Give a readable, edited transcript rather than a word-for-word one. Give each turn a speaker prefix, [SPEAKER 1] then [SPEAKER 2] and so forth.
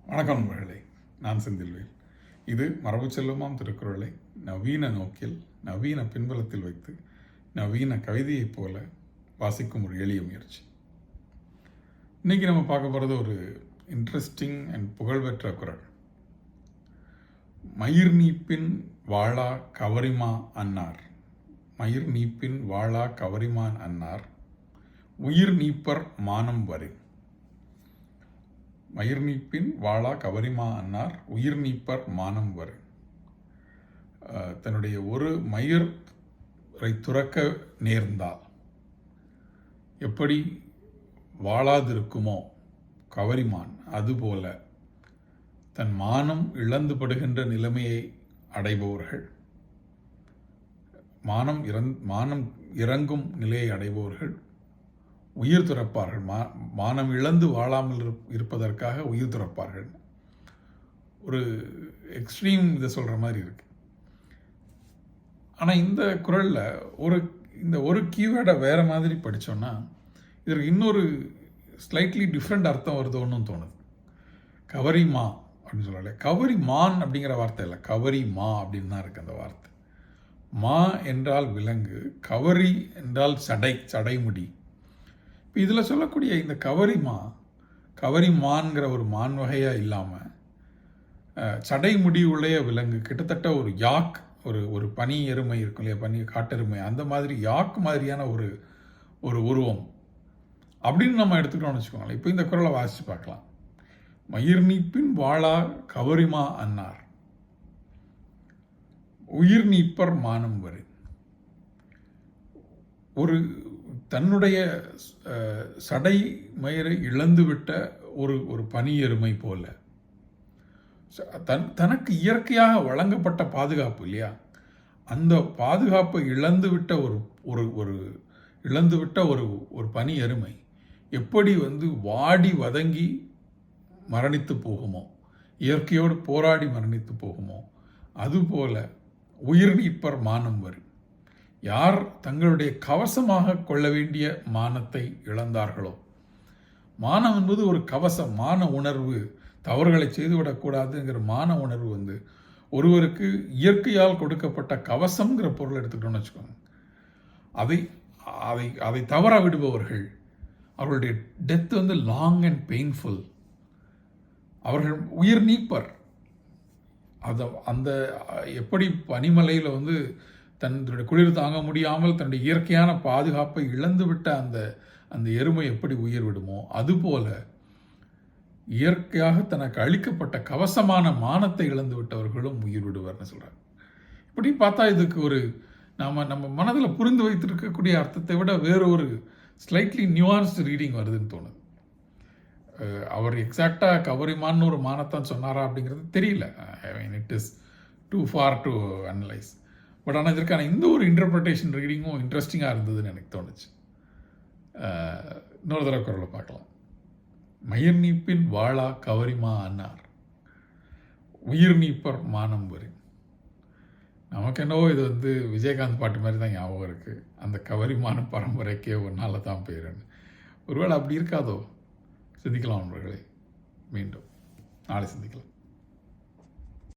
[SPEAKER 1] வணக்கம் நண்பர்களே, நான் செந்தில்வேல். இது மரபு செல்வமாம் திருக்குறளை நவீன நோக்கில் நவீன பின்புலத்தில் வைத்து நவீன கவிதையைப் போல வாசிக்கும் ஒரு எளிய முயற்சி. இன்னைக்கு நம்ம பார்க்க போகிறது ஒரு இன்ட்ரெஸ்டிங் அண்ட் புகழ்பெற்ற குறள். மயிர் நீப்பின் வாழா கவரிமா அன்னார், மயிர் நீப்பின் வாழா கவரிமான் அன்னார், உயிர் நீப்பர் மானம் வரை. மயிர் நீப்பின் வாழா கவரிமா அன்னார், உயிர் நீப்பர் மானம் வரை. தன்னுடைய ஒரு மயிரை துறக்க நேர்ந்தால் எப்படி வாழாதிருக்குமோ கவரிமான், அதுபோல தன் மானம் இழந்துபடுகின்ற நிலைமையை அடைபவர்கள், மானம் இறங்கும் நிலையை அடைபவர்கள் உயிர் துறப்பார்கள். மானம் இழந்து வாழாமல் இருப்பதற்காக உயிர் துறப்பார்கள். ஒரு எக்ஸ்ட்ரீம் இதை சொல்கிற மாதிரி இருக்கு. ஆனால் இந்த குறளில் இந்த ஒரு கீவேர்டை வேறு மாதிரி படித்தோன்னா இதற்கு இன்னொரு ஸ்லைட்லி டிஃப்ரெண்ட் அர்த்தம் வருதோன்னு தோணுது. கவரிமா அப்படின்னு சொல்லலை, கவரி மான் அப்படிங்கிற வார்த்தை இல்லை, கவரி மா அப்படின்னு தான் இருக்குது அந்த வார்த்தை. மா என்றால் விலங்கு, கவரி என்றால் சடைமுடி. இப்போ இதில் சொல்லக்கூடிய இந்த கவரிமான்கிற ஒரு மான் வகையாக இல்லாமல் சடைமுடி உடைய விலங்கு, கிட்டத்தட்ட ஒரு யாக், ஒரு பனி எருமை இருக்கும் இல்லையா, காட்டெருமை, அந்த மாதிரி யாக் மாதிரியான ஒரு உருவம் அப்படின்னு நம்ம எடுத்துக்கிட்டோம்னு வச்சுக்கோங்களேன். இப்போ இந்த குறளை வாசித்து பார்க்கலாம். மயிர் நீப்பின் வாழா கவரிமா அன்னார், உயிர் நீப்பர் மானம் வரை. ஒரு தன்னுடைய சடை மயிரை இழந்துவிட்ட ஒரு பனி எருமை போல, தனக்கு இயற்கையாக வழங்கப்பட்ட பாதுகாப்பு இல்லையா, அந்த பாதுகாப்பை இழந்துவிட்ட ஒரு பனி எருமை எப்படி வாடி வதங்கி மரணித்து போகுமோ, இயற்கையோடு போராடி மரணித்து போகுமோ, அதுபோல உயிர் நீப்பர் மானம் வரும். யார் தங்களுடைய கவசமாக கொள்ள வேண்டிய மானத்தை இழந்தார்களோ, மானம் என்பது ஒரு கவசம், மான உணர்வு, தவறுகளை செய்துவிடக்கூடாதுங்கிற மான உணர்வு ஒருவருக்கு இயற்கையால் கொடுக்கப்பட்ட கவசம்ங்கிற பொருள் எடுத்துக்கிட்டோம்னு வச்சுக்கோங்க. அதை தவற விடுபவர்கள், அவர்களுடைய டெத் லாங் அண்ட் பெயின்ஃபுல். அவர்கள் உயிர் நீப்பர். அந்த எப்படி பனிமலையில் தன்னுடைய குளிர் தாங்க முடியாமல் தன்னுடைய இயற்கையான பாதுகாப்பை இழந்துவிட்ட அந்த எருமை எப்படி உயிர் விடுமோ, அதுபோல இயற்கையாக தனக்கு அளிக்கப்பட்ட கவசமான மானத்தை இழந்து விட்டவர்களும் உயிர் விடுவார்னு சொல்கிறார். இப்படி பார்த்தா இதுக்கு நம்ம மனதில் புரிந்து வைத்திருக்கக்கூடிய அர்த்தத்தை விட வேறு ஒரு ஸ்லைட்லி நியூவான்ஸ்டு ரீடிங் வருதுன்னு தோணுது. அவர் எக்ஸாக்டாக கவரிமான்னு ஒரு மானத்தான் சொன்னாரா அப்படிங்கிறது தெரியல. It is too far to analyse. But ஆனால் இதற்கான இந்த ஒரு இன்டர்பிரிட்டேஷன் ரீடிங்கும் இன்ட்ரெஸ்டிங்காக இருந்ததுன்னு எனக்கு தோணுச்சு. இன்னொரு தடவை குறளை பார்க்கலாம். மயிர் நீப்பின் வாழா கவரிமா அன்னார், உயிர் நீப்பர் மானம் வரை. நமக்கு என்னவோ இது விஜயகாந்த் பாட்டு மாதிரி தான் ஞாபகம் இருக்குது. அந்த கவரிமான பரம்பரைக்கே ஒரு நாள் தான் பேருன்னு. ஒருவேளை அப்படி இருக்காதோ? சிந்திக்கலாம் நண்பர்களே. மீண்டும் நாளை சிந்திக்கலாம்.